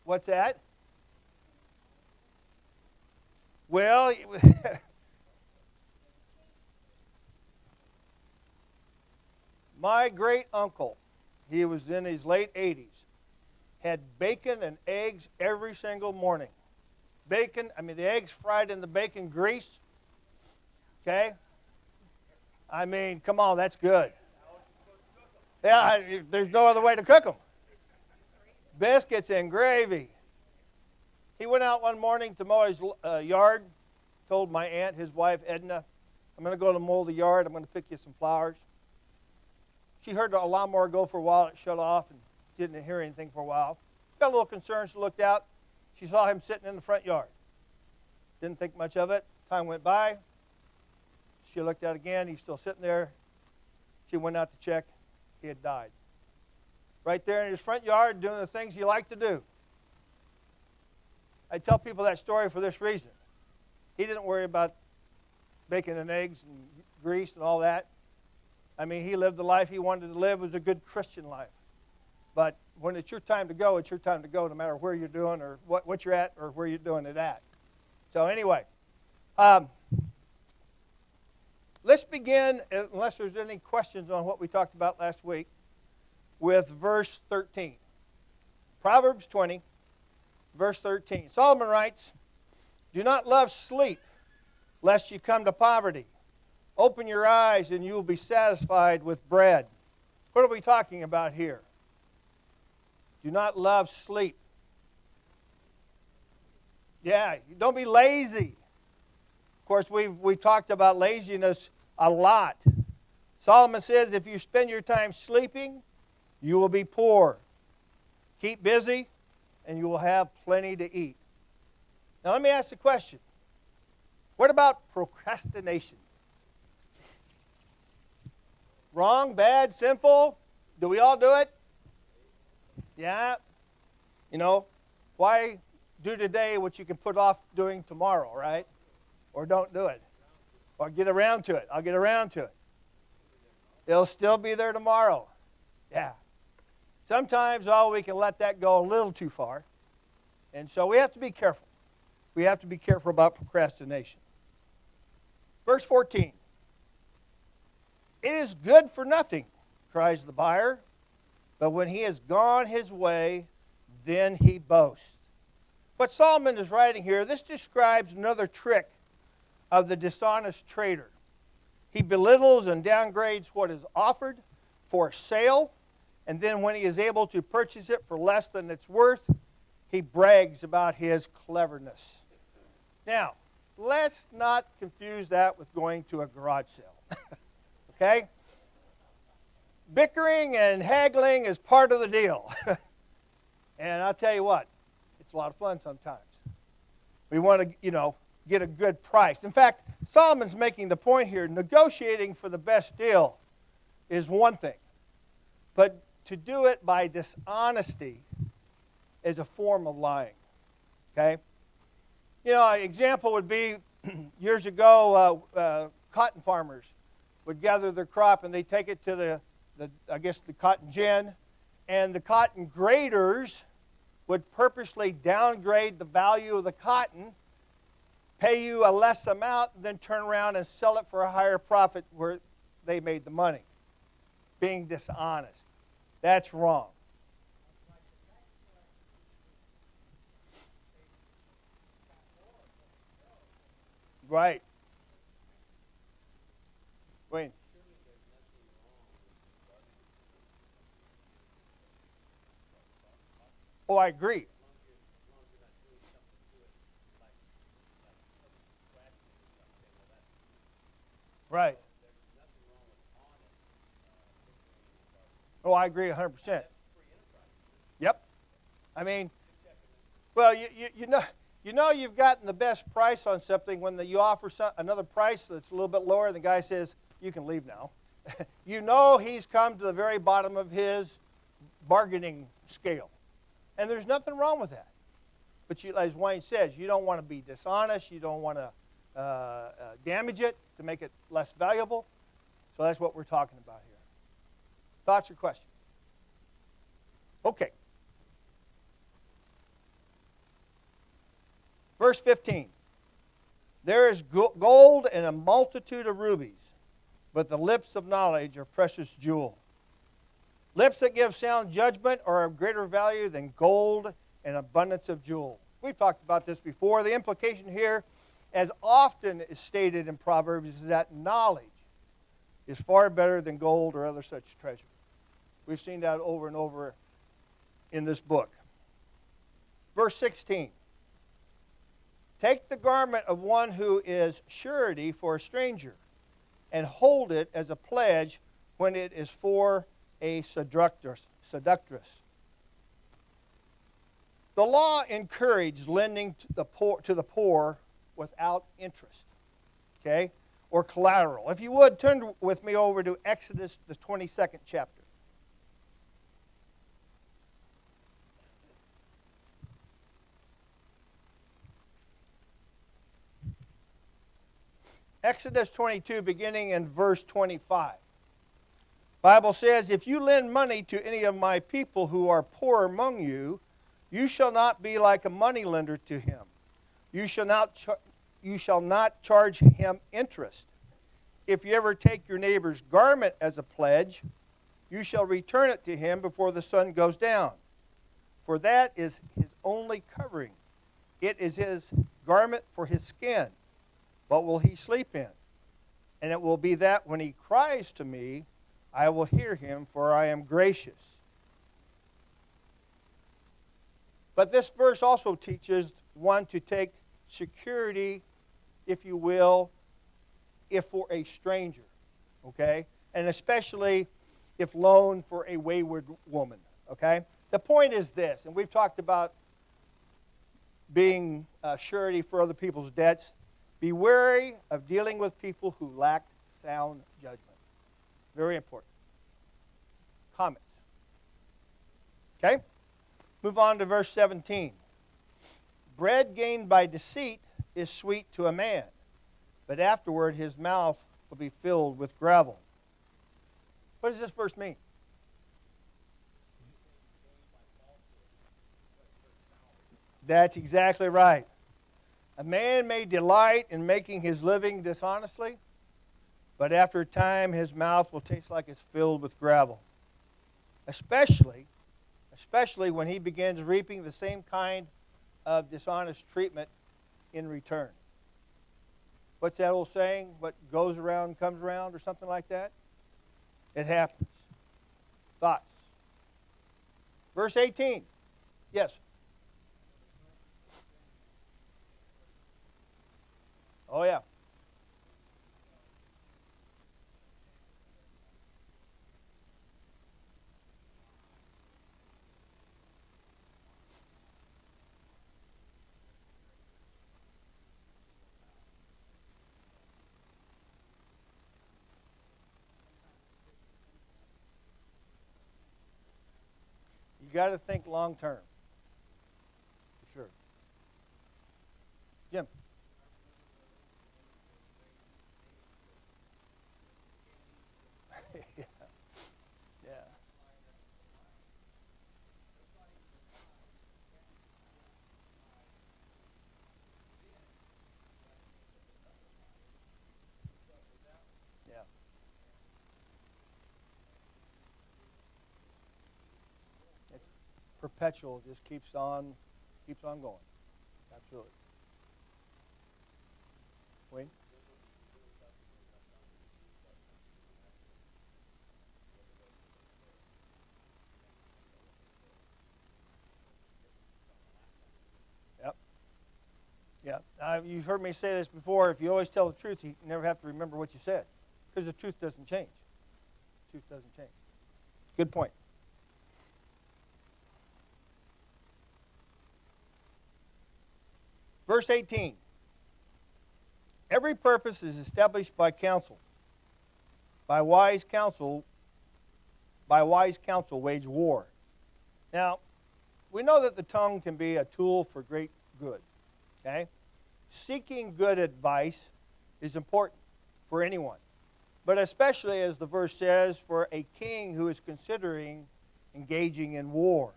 What's that? Well, my great uncle, he was in his late 80s, had bacon and eggs every single morning. Bacon, the eggs fried in the bacon grease. Okay? Come on, that's good. Yeah, there's no other way to cook them. Biscuits and gravy. He went out one morning to mow his yard, told my aunt, his wife, Edna, I'm going to go to mow the yard. I'm going to pick you some flowers. She heard the lawnmower go for a while. It shut off and didn't hear anything for a while. Got a little concerned. She looked out. She saw him sitting in the front yard. Didn't think much of it. Time went by. She looked out again. He's still sitting there. She went out to check. He had died. Right there in his front yard doing the things he liked to do. I tell people that story for this reason. He didn't worry about bacon and eggs and grease and all that. He lived the life he wanted to live. It was a good Christian life. But when it's your time to go, it's your time to go no matter where you're doing or what you're at or where you're doing it at. So anyway, let's begin, unless there's any questions on what we talked about last week, with verse 13. Proverbs 20, verse 13. Solomon writes, do not love sleep, lest you come to poverty. Open your eyes, and you will be satisfied with bread. What are we talking about here? Do not love sleep. Yeah, don't be lazy. Of course, we've talked about laziness a lot. Solomon says if you spend your time sleeping, you will be poor. Keep busy, and you will have plenty to eat. Now let me ask the question. What about procrastination? Wrong, bad, sinful? Do we all do it? Yeah. Why do today what you can put off doing tomorrow, right? Or don't do it. Or get around to it. I'll get around to it. It'll still be there tomorrow. Yeah. Sometimes, we can let that go a little too far. And so we have to be careful. We have to be careful about procrastination. Verse 14. It is good for nothing, cries the buyer, but when he has gone his way, then he boasts. What Solomon is writing here, this describes another trick of the dishonest trader. He belittles and downgrades what is offered for sale, and then when he is able to purchase it for less than it's worth, he brags about his cleverness. Now, let's not confuse that with going to a garage sale. Okay? Bickering and haggling is part of the deal. And I'll tell you what, it's a lot of fun sometimes. We want to, get a good price. In fact, Solomon's making the point here, negotiating for the best deal is one thing. But to do it by dishonesty is a form of lying. Okay? An example would be years ago, cotton farmers would gather their crop and they take it to the cotton gin, and the cotton graders would purposely downgrade the value of the cotton, pay you a less amount, then turn around and sell it for a higher profit where they made the money. Being dishonest. That's wrong. Right. Wayne. Oh, I agree. Right. Oh, I agree 100%. Yep. Well, you know you've gotten the best price on something when you offer another price that's a little bit lower, and the guy says, you can leave now. You know he's come to the very bottom of his bargaining scale. And there's nothing wrong with that. But as Wayne says, you don't want to be dishonest. You don't want to damage it to make it less valuable. So that's what we're talking about here. Thoughts or questions? Okay. Verse 15. There is gold and a multitude of rubies, but the lips of knowledge are precious jewel. Lips that give sound judgment are of greater value than gold and abundance of jewel. We've talked about this before. The implication here, as often is stated in Proverbs, is that knowledge is far better than gold or other such treasure. We've seen that over and over in this book. Verse 16. Take the garment of one who is surety for a stranger, and hold it as a pledge when it is for a seductress. The law encouraged lending to the poor without interest, okay, or collateral. If you would, turn with me over to Exodus, the 22nd chapter. Exodus 22, beginning in verse 25. Bible says, if you lend money to any of my people who are poor among you, you shall not be like a moneylender to him. You shall not charge him interest. If you ever take your neighbor's garment as a pledge, you shall return it to him before the sun goes down. For that is his only covering. It is his garment for his skin. What will he sleep in? And it will be that when he cries to me, I will hear him, for I am gracious. But this verse also teaches one to take security, if you will, if for a stranger, okay? And especially if loaned for a wayward woman, okay? The point is this, and we've talked about being surety for other people's debts. Be wary of dealing with people who lack sound judgment. Very important. Comments? Okay? Move on to verse 17. Bread gained by deceit is sweet to a man, but afterward his mouth will be filled with gravel. What does this verse mean? That's exactly right. A man may delight in making his living dishonestly, but after a time his mouth will taste like it's filled with gravel. Especially when he begins reaping the same kind of dishonest treatment in return. What's that old saying? What goes around comes around, or something like that? It happens. Thoughts? Verse 18. Yes. Oh, yeah. You got to think long term. For sure. Jim. Yeah. Yeah. Yeah. It's perpetual. Just keeps on going. Absolutely. Wayne? Yep. Yeah. You've heard me say this before. If you always tell the truth, you never have to remember what you said, because the truth doesn't change. The truth doesn't change. Good point. Verse 18. Every purpose is established by counsel. By wise counsel wage war. Now, we know that the tongue can be a tool for great good. Okay? Seeking good advice is important for anyone, but especially, as the verse says, for a king who is considering engaging in war.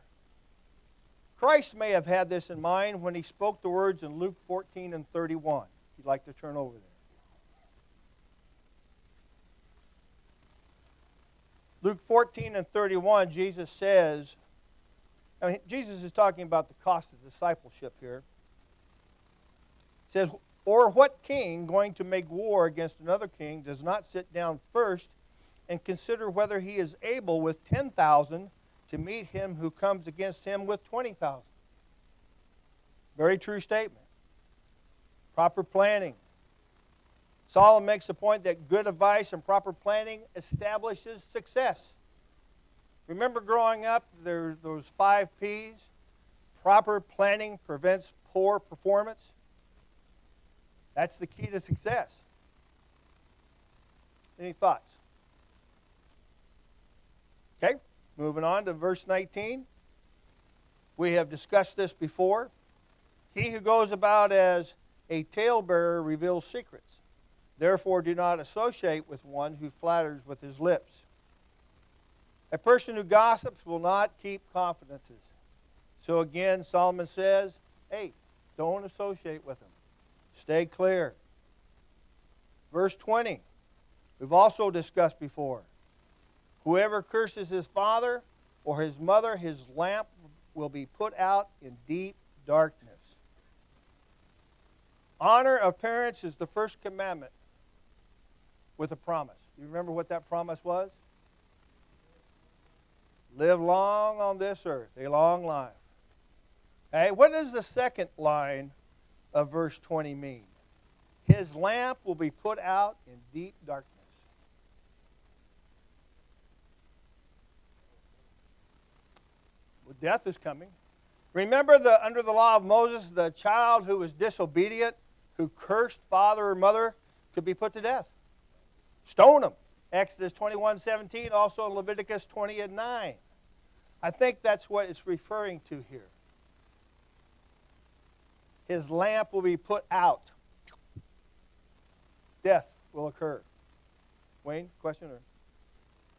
Christ may have had this in mind when he spoke the words in Luke 14 and 31. If you'd like to turn over there. Luke 14 and 31, Jesus says, Jesus is talking about the cost of discipleship here. It says, or what king going to make war against another king does not sit down first and consider whether he is able with 10,000 to meet him who comes against him with 20,000? Very true statement. Proper planning. Solomon makes the point that good advice and proper planning establishes success. Remember growing up, there's those 5 P's? Proper planning prevents poor performance. That's the key to success. Any thoughts? Okay, moving on to verse 19. We have discussed this before. He who goes about as a talebearer reveals secrets. Therefore, do not associate with one who flatters with his lips. A person who gossips will not keep confidences. So again, Solomon says, hey, don't associate with him. Stay clear. Verse 20, we've also discussed before. Whoever curses his father or his mother, his lamp will be put out in deep darkness. Honor of parents is the first commandment with a promise. You remember what that promise was? Live long on this earth, a long life. Hey, what does the second line of verse 20 mean? His lamp will be put out in deep darkness. Well, death is coming. Remember under the law of Moses, the child who was disobedient, who cursed father or mother, could be put to death. Stone him. Exodus 21:17, also in Leviticus 20 and 9. I think that's what it's referring to here. His lamp will be put out. Death will occur. Wayne, question? Or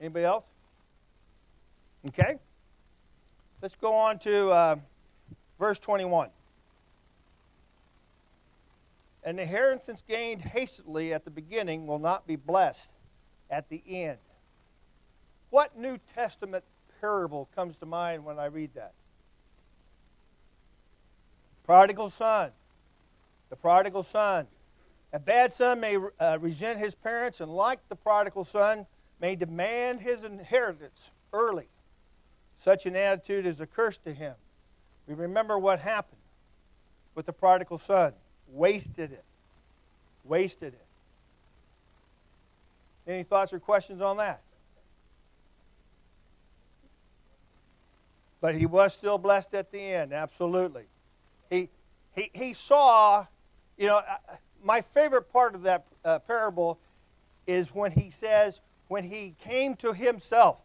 anybody else? Okay. Let's go on to verse 21. An inheritance gained hastily at the beginning will not be blessed at the end. What New Testament parable comes to mind when I read that? Prodigal son. The prodigal son. A bad son may resent his parents, and like the prodigal son, may demand his inheritance early. Such an attitude is a curse to him. We remember what happened with the prodigal son. Wasted it. Wasted it. Any thoughts or questions on that? But he was still blessed at the end, absolutely. He saw, my favorite part of that parable is when he says, when he came to himself.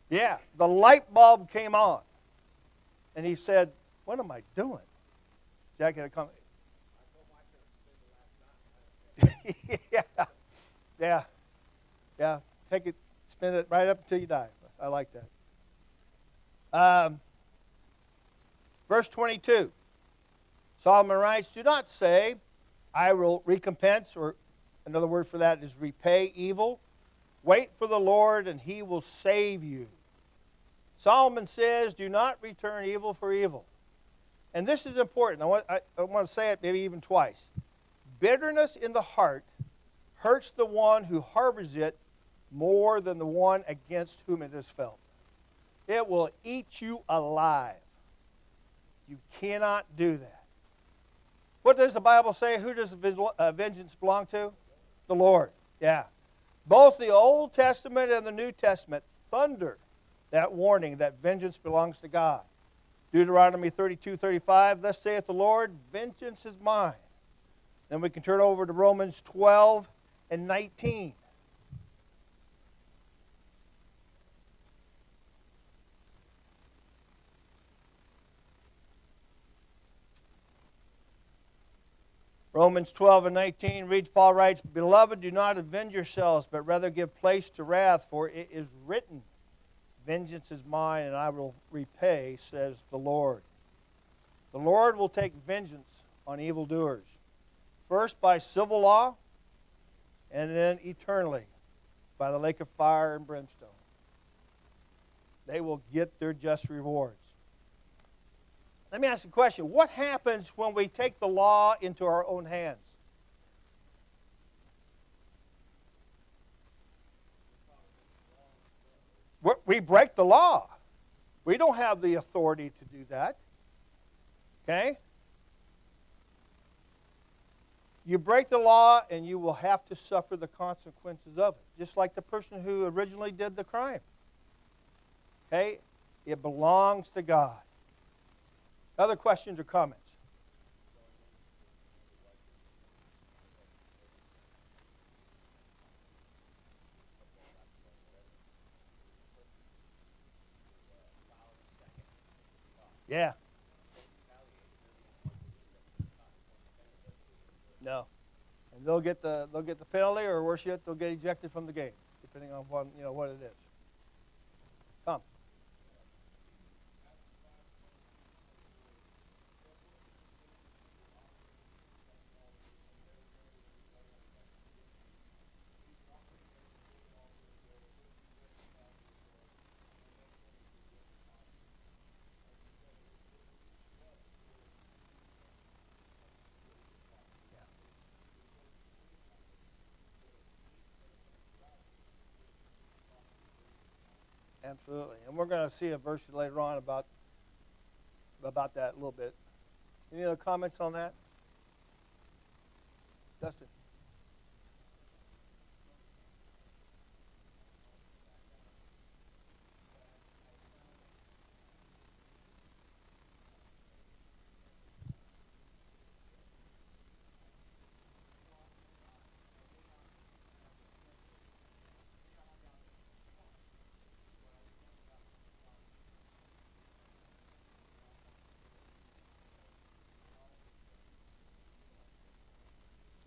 Yeah, the light bulb came on. And he said, what am I doing? Jack had a comment. Yeah. Take it, spin it right up until you die. I like that. Verse 22. Solomon writes, do not say, I will recompense, or another word for that is repay evil. Wait for the Lord, and he will save you. Solomon says, do not return evil for evil. And this is important. I want to say it maybe even twice. Bitterness in the heart hurts the one who harbors it more than the one against whom it is felt. It will eat you alive. You cannot do that. What does the Bible say? Who does vengeance belong to? The Lord. Yeah. Both the Old Testament and the New Testament thunder that warning that vengeance belongs to God. Deuteronomy 32:35, thus saith the Lord, vengeance is mine. Then we can turn over to Romans 12 and 19. Romans 12 and 19 reads, Paul writes, Beloved, do not avenge yourselves, but rather give place to wrath, for it is written, Vengeance is mine, and I will repay, says the Lord. The Lord will take vengeance on evildoers, first by civil law, and then eternally by the lake of fire and brimstone. They will get their just rewards. Let me ask you a question. What happens when we take the law into our own hands? We break the law. We don't have the authority to do that. Okay? You break the law and you will have to suffer the consequences of it, just like the person who originally did the crime. Okay? It belongs to God. Other questions or comments? Yeah. No. And they'll get the penalty, or worse yet, they'll get ejected from the game, depending on what it is. Come. Absolutely. And we're going to see a verse later on about that a little bit. Any other comments on that? Dustin?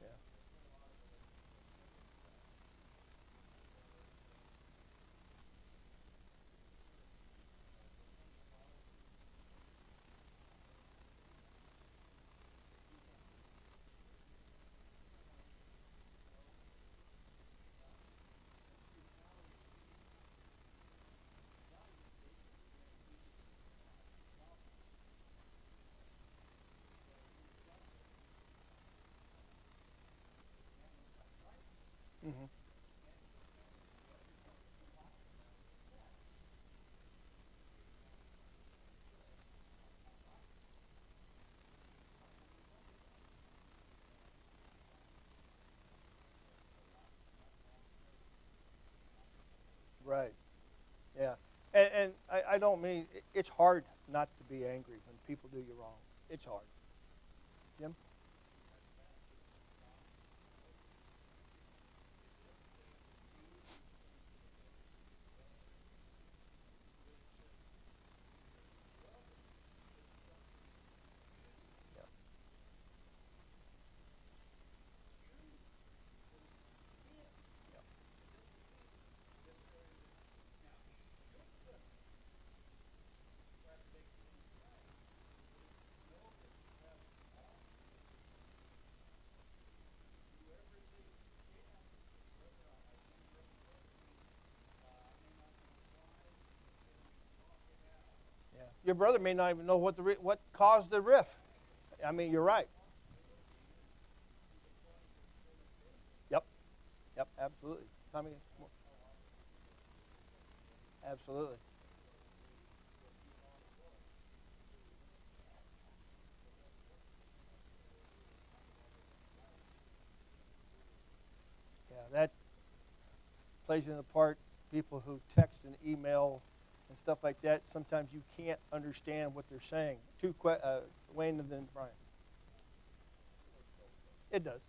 Yeah. Mm-hmm. Right. Yeah. And I don't mean, it's hard not to be angry when people do you wrong. It's hard. Jim? Yeah. Yeah. Your brother may not even know what caused the rift. I mean, you're right. Yep. Yep. Absolutely. Tommy? Absolutely. Yeah. That plays in the part. People who text and email and stuff like that, sometimes you can't understand what they're saying. Wayne and then Brian. It does.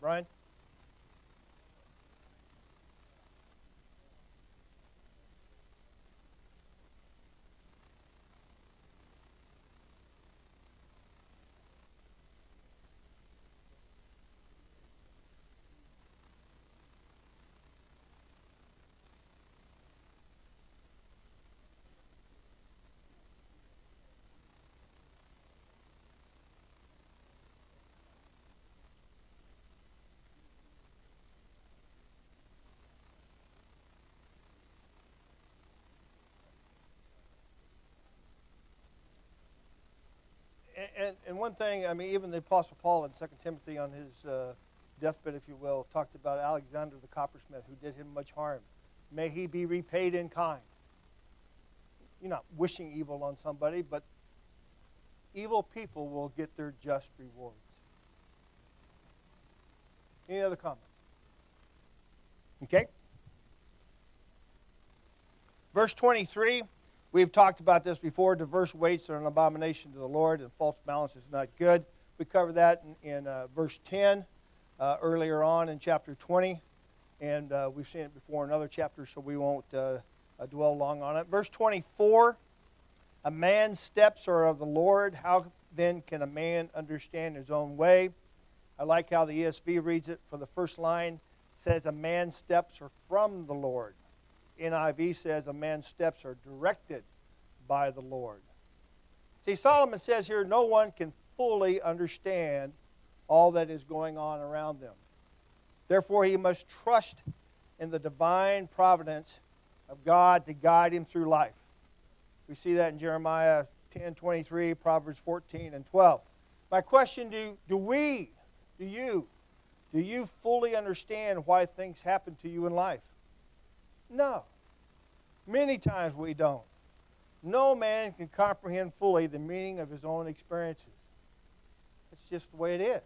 Brian? And one thing, I mean, even the Apostle Paul in 2 Timothy on his deathbed, if you will, talked about Alexander the coppersmith who did him much harm. May he be repaid in kind. You're not wishing evil on somebody, but evil people will get their just rewards. Any other comments? Okay. Verse 23, we've talked about this before. Diverse weights are an abomination to the Lord, and false balance is not good. We covered that in verse 10 earlier on in chapter 20, and we've seen it before in other chapters, so we won't dwell long on it. Verse 24, a man's steps are of the Lord. How then can a man understand his own way? I like how the ESV reads it. For the first line says a man's steps are from the Lord. NIV says a man's steps are directed by the Lord. See, Solomon says here no one can fully understand all that is going on around them. Therefore, he must trust in the divine providence of God to guide him through life. We see that in Jeremiah 10:23, Proverbs 14 and 12. My question do you fully understand why things happen to you in life? No. Many times we don't. No man can comprehend fully the meaning of his own experiences. It's just the way it is.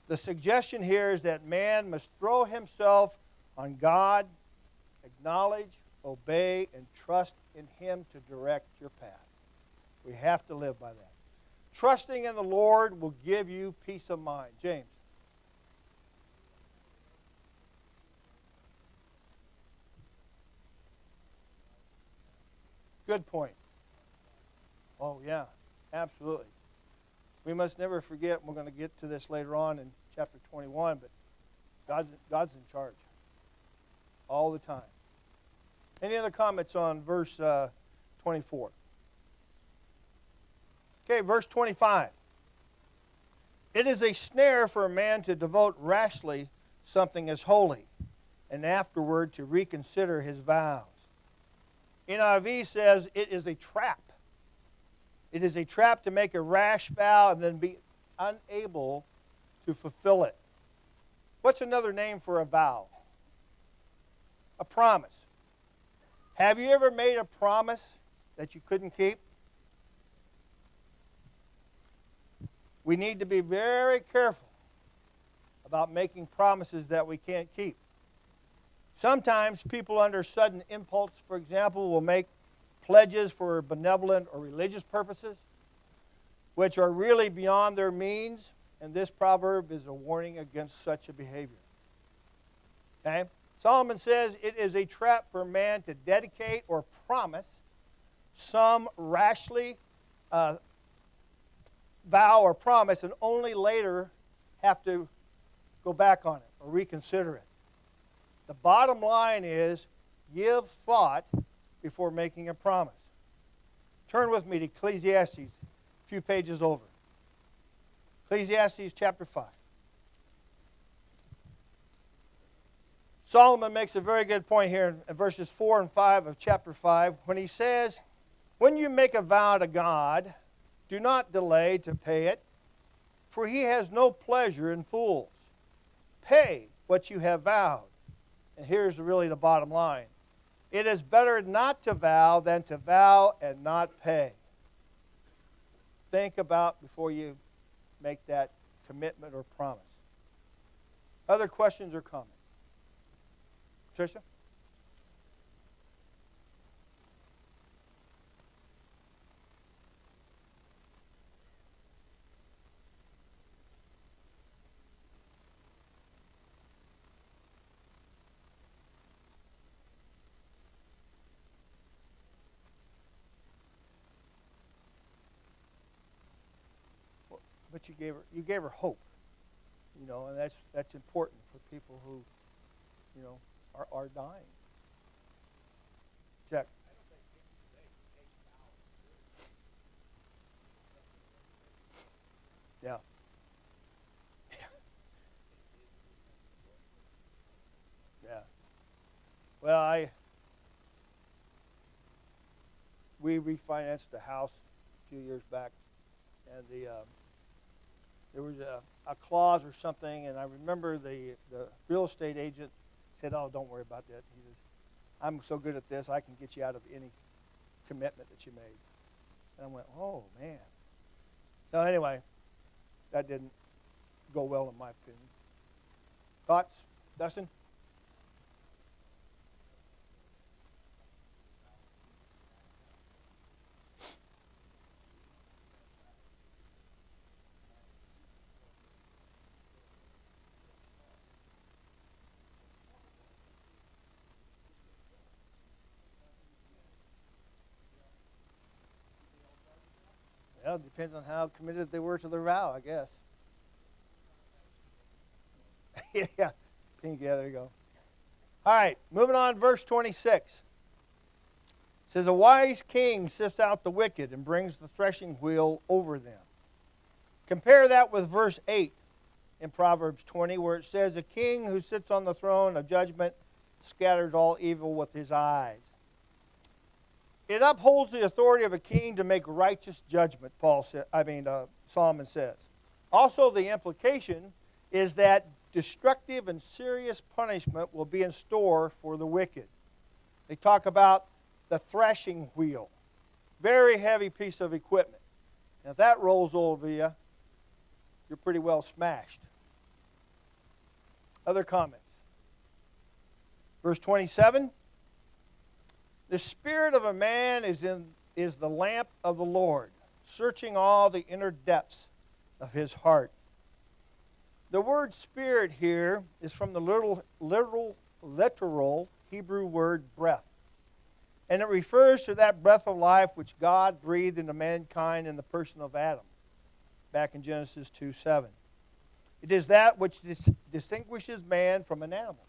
The suggestion here is that man must throw himself on God, acknowledge, obey, and trust in him to direct your path. We have to live by that. Trusting in the Lord will give you peace of mind. James. Good point. Oh, yeah, absolutely. We must never forget, we're going to get to this later on in chapter 21, but God's in charge all the time. Any other comments on verse 24? Okay, verse 25. It is a snare for a man to devote rashly something as holy, and afterward to reconsider his vows. NIV says it is a trap. It is a trap to make a rash vow and then be unable to fulfill it. What's another name for a vow? A promise. Have you ever made a promise that you couldn't keep? We need to be very careful about making promises that we can't keep. Sometimes people under sudden impulse, for example, will make pledges for benevolent or religious purposes, which are really beyond their means, and this proverb is a warning against such a behavior. Okay? Solomon says it is a trap for a man to dedicate or promise some rashly vow or promise and only later have to go back on it or reconsider it. The bottom line is give thought before making a promise. Turn with me to Ecclesiastes, a few pages over. Ecclesiastes chapter 5. Solomon makes a very good point here in verses 4 and 5 of chapter 5 when he says, when you make a vow to God, do not delay to pay it, for he has no pleasure in fools. Pay what you have vowed. And here's really the bottom line. It is better not to vow than to vow and not pay. Think about before you make that commitment or promise. Other questions or comments? Tricia? But you gave her hope, and that's important for people who, are dying. Check. Yeah. Yeah. Well, we refinanced the house a few years back, and there was a clause or something, and I remember the real estate agent said, "Oh, don't worry about that." He says, "I'm so good at this, I can get you out of any commitment that you made." And I went, "Oh man." So anyway, that didn't go well in my opinion. Thoughts, Dustin? Well, it depends on how committed they were to their vow, I guess. Yeah. There you go. All right, moving on, verse 26. It says, "A wise king sifts out the wicked and brings the threshing wheel over them." Compare that with verse 8 in Proverbs 20, where it says, "A king who sits on the throne of judgment scatters all evil with his eyes." It upholds the authority of a king to make righteous judgment, Solomon says. Also, the implication is that destructive and serious punishment will be in store for the wicked. They talk about the threshing wheel, very heavy piece of equipment. And if that rolls over you, you're pretty well smashed. Other comments? Verse 27. "The spirit of a man is the lamp of the Lord, searching all the inner depths of his heart." The word spirit here is from the literal Hebrew word breath. And it refers to that breath of life which God breathed into mankind in the person of Adam, back in Genesis 2:7. It is that which distinguishes man from an animal.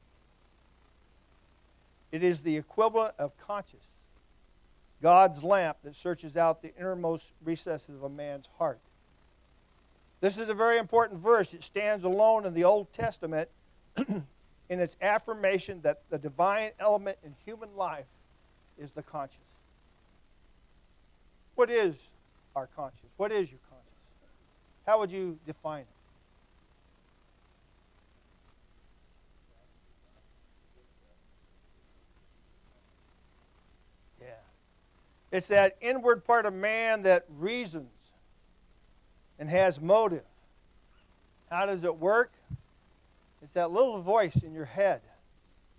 It is the equivalent of conscience, God's lamp that searches out the innermost recesses of a man's heart. This is a very important verse. It stands alone in the Old Testament in its affirmation that the divine element in human life is the conscience. What is our conscience? What is your conscience? How would you define it? It's that inward part of man that reasons and has motive. How does it work? It's that little voice in your head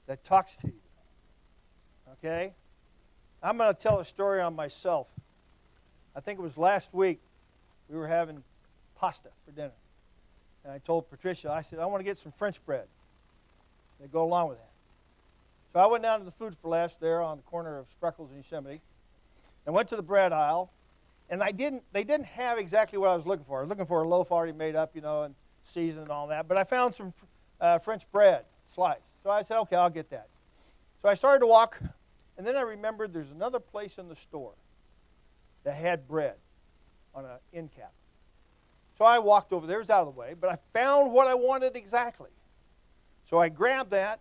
that talks to you. Okay? I'm going to tell a story on myself. I think it was last week we were having pasta for dinner. And I told Patricia, I said, "I want to get some French bread that go along with that." So I went down to the Food for Less there on the corner of Spreckles and Yosemite. I went to the bread aisle, and they didn't have exactly what I was looking for. I was looking for a loaf already made up, and seasoned and all that. But I found some French bread sliced. So I said, "Okay, I'll get that." So I started to walk, and then I remembered there's another place in the store that had bread on an end cap. So I walked over there. It was out of the way, but I found what I wanted exactly. So I grabbed that,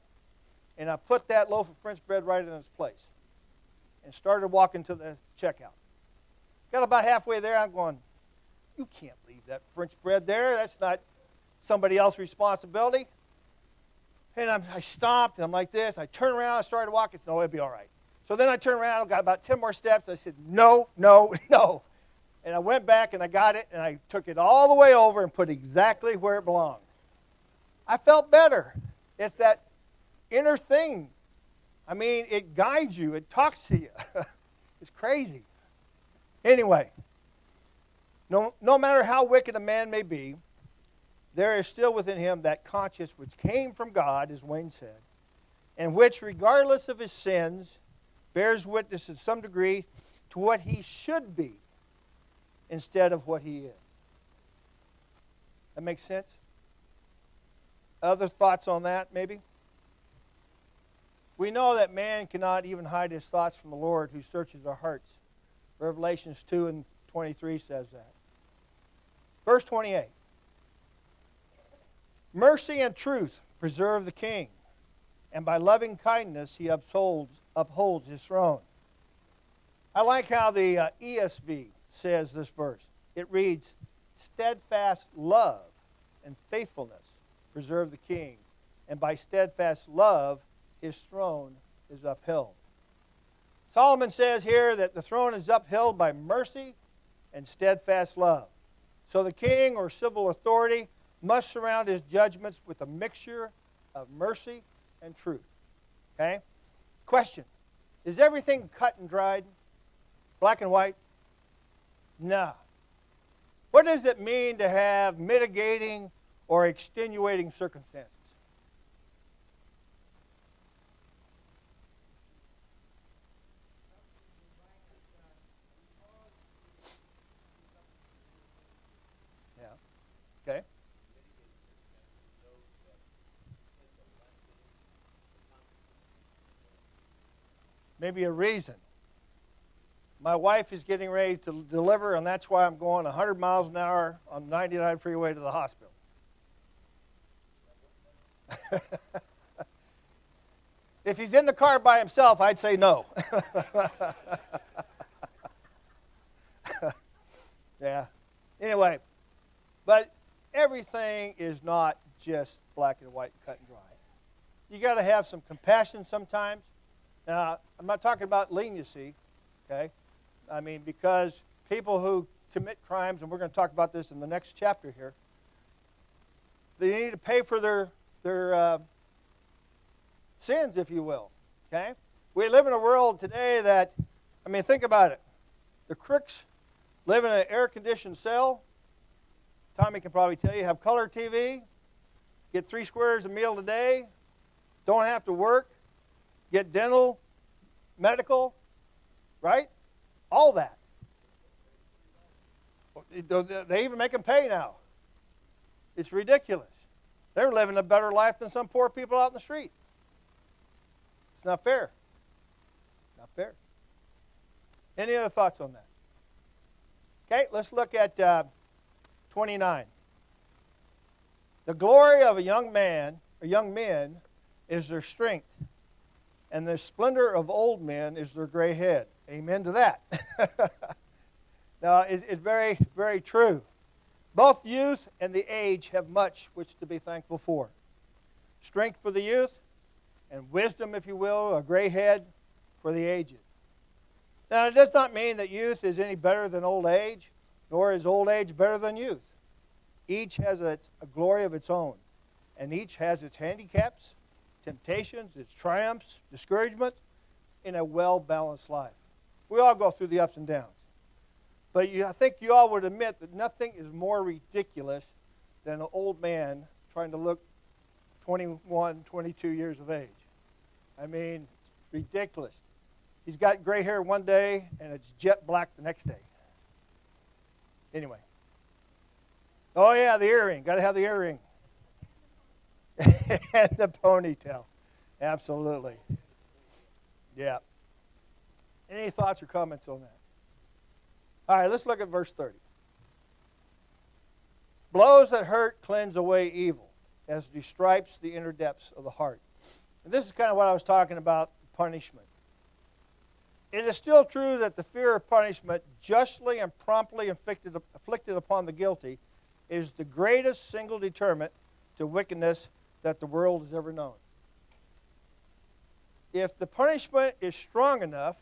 and I put that loaf of French bread right in its place and started walking to the checkout. Got about halfway there, I'm going, "You can't leave that French bread there. That's not somebody else's responsibility." And I stopped, and I'm like this. I turned around, I started walking. I said, "Oh, it'll be all right." So then I turned around, got about 10 more steps. I said, "No, no, no." And I went back, and I got it, and I took it all the way over and put exactly where it belonged. I felt better. It's that inner thing. I mean, it guides you. It talks to you. It's crazy. Anyway, no matter how wicked a man may be, there is still within him that conscience which came from God, as Wayne said, and which, regardless of his sins, bears witness to some degree to what he should be instead of what he is. That makes sense? Other thoughts on that, maybe? We know that man cannot even hide his thoughts from the Lord who searches our hearts. Revelations 2 and 23 says that. Verse 28. Mercy and truth preserve the king, and by loving kindness he upholds his throne. I like how the ESV says this verse. It reads, steadfast love and faithfulness preserve the king, and by steadfast love his throne is upheld. Solomon says here that the throne is upheld by mercy and steadfast love. So the king or civil authority must surround his judgments with a mixture of mercy and truth. Okay? Question. Is everything cut and dried? Black and white? No. What does it mean to have mitigating or extenuating circumstances? Yeah. Okay. Maybe a reason. My wife is getting ready to deliver, and that's why I'm going 100 miles an hour on 99 freeway to the hospital. If he's in the car by himself, I'd say no. Yeah. Anyway, but everything is not just black and white, cut and dry. You got to have some compassion sometimes. Now, I'm not talking about leniency, okay? I mean, because people who commit crimes, and we're going to talk about this in the next chapter here, they need to pay for their sins, if you will, okay? We live in a world today that, I mean, think about it. The crooks live in an air-conditioned cell. Tommy can probably tell you, have color TV, get 3 squares a meal a day, don't have to work, get dental, medical, right? All that. They even make them pay now. It's ridiculous. They're living a better life than some poor people out in the street. It's not fair. Not fair. Any other thoughts on that? Okay, let's look at 29. The glory of a young man, or young men, is their strength, and the splendor of old men is their gray head. Amen to that. Now, it's very, very true. Both youth and the age have much which to be thankful for. Strength for the youth, and wisdom, if you will, a gray head for the aged. Now, it does not mean that youth is any better than old age, nor is old age better than youth. Each has a glory of its own, and each has its handicaps, temptations, its triumphs, discouragement, in a well-balanced life. We all go through the ups and downs. But I think you all would admit that nothing is more ridiculous than an old man trying to look 21, 22 years of age. I mean, it's ridiculous. He's got gray hair one day, and it's jet black the next day. Anyway. Oh, yeah, the earring. Got to have the earring. And the ponytail. Absolutely. Yeah. Any thoughts or comments on that? All right, let's look at verse 30. Blows that hurt cleanse away evil, as do stripes the inner depths of the heart. And this is kind of what I was talking about, punishment. It is still true that the fear of punishment, justly and promptly afflicted upon the guilty, is the greatest single deterrent to wickedness that the world has ever known. If the punishment is strong enough,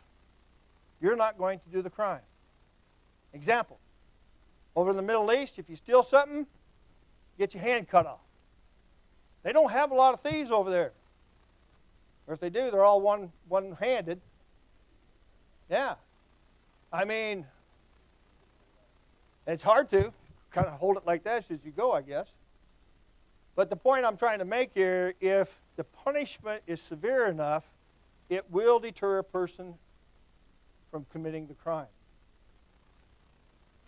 you're not going to do the crime. Example, over in the Middle East, if you steal something, get your hand cut off. They don't have a lot of thieves over there. Or if they do, they're all one-handed. Yeah. I mean, it's hard to kind of hold it like that as you go, I guess. But the point I'm trying to make here, if the punishment is severe enough, it will deter a person from committing the crime.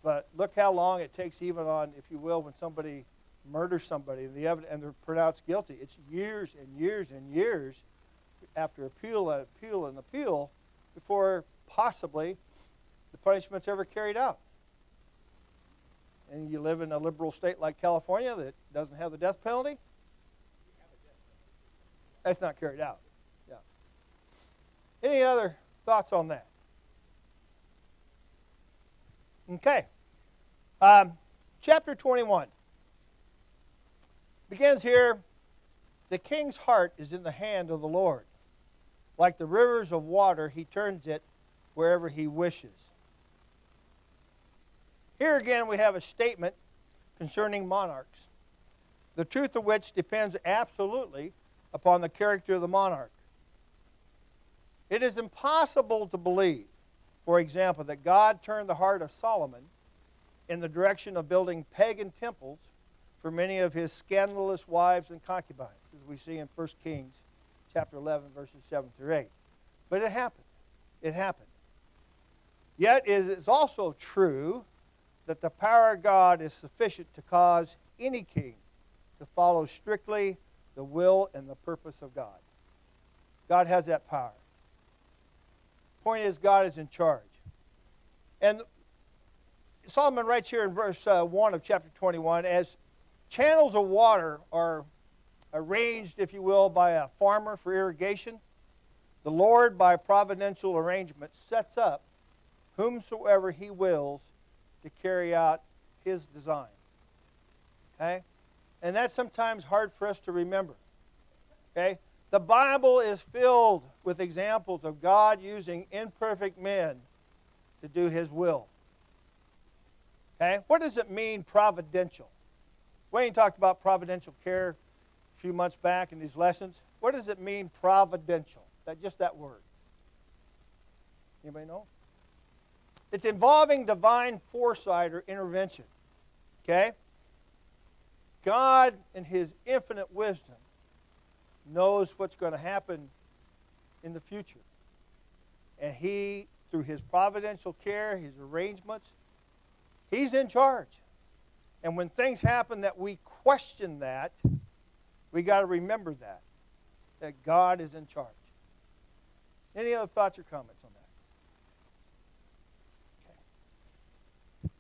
But look how long it takes even on, if you will, when somebody murder somebody and they're pronounced guilty, it's years and years and years after appeal and appeal and appeal before possibly the punishment's ever carried out. And you live in a liberal state like California that doesn't have the death penalty, that's not carried out. Yeah. Any other thoughts on that? Okay. Chapter 21 begins here. The king's heart is in the hand of the Lord. Like the rivers of water, he turns it wherever he wishes. Here again we have a statement concerning monarchs, the truth of which depends absolutely upon the character of the monarch. It is impossible to believe, for example, that God turned the heart of Solomon in the direction of building pagan temples for many of his scandalous wives and concubines, as we see in 1 Kings chapter 11, verses 7 through 8. But it happened. It happened. Yet it is also true that the power of God is sufficient to cause any king to follow strictly the will and the purpose of God. God has that power. Point is, God is in charge. And Solomon writes here in verse 1 of chapter 21, as channels of water are arranged, if you will, by a farmer for irrigation, the Lord, by providential arrangement, sets up whomsoever he wills to carry out his designs. Okay? And that's sometimes hard for us to remember. Okay? The Bible is filled with examples of God using imperfect men to do his will. Okay? What does it mean, providential? Wayne talked about providential care a few months back in these lessons. What does it mean, providential? Just that word. Anybody know? It's involving divine foresight or intervention. Okay? God, in his infinite wisdom, knows what's going to happen in the future. And he, through his providential care, his arrangements, he's in charge. And when things happen that we question that, we got to remember that God is in charge. Any other thoughts or comments on that? Okay.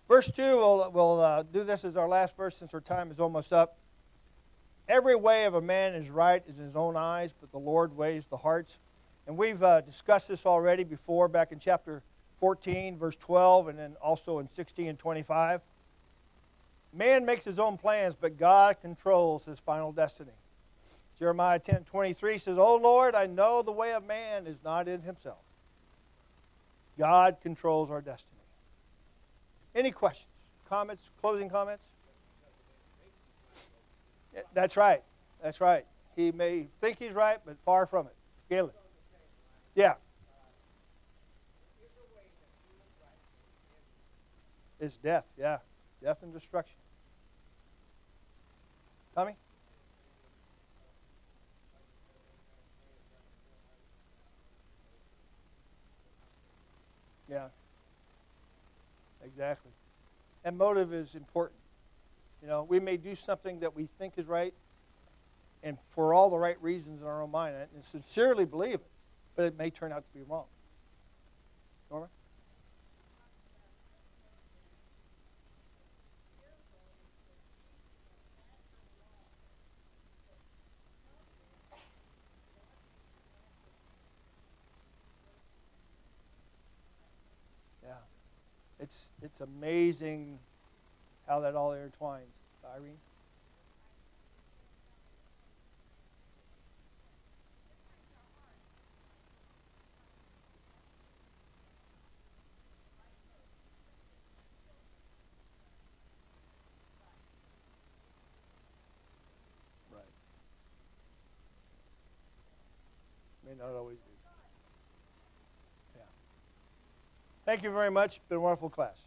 Verse 2, we'll do this as our last verse since our time is almost up. Every way of a man is right in his own eyes, but the Lord weighs the hearts. And we've discussed this already before, back in chapter 14, verse 12, and then also in 16 and 25. Man makes his own plans, but God controls his final destiny. Jeremiah 10:23 says, "O Lord, I know the way of man is not in himself." God controls our destiny. Any questions, comments, closing comments? That's right. That's right. He may think he's right, but far from it. Galen. Yeah. It's death, yeah. Death and destruction. Tommy? Yeah. Exactly. And motive is important. You know, we may do something that we think is right, and for all the right reasons in our own mind, and sincerely believe it, but it may turn out to be wrong. Norma? Yeah. It's amazing how that all intertwines. Irene? Right. May not always be. Yeah. Thank you very much. It's been a wonderful class.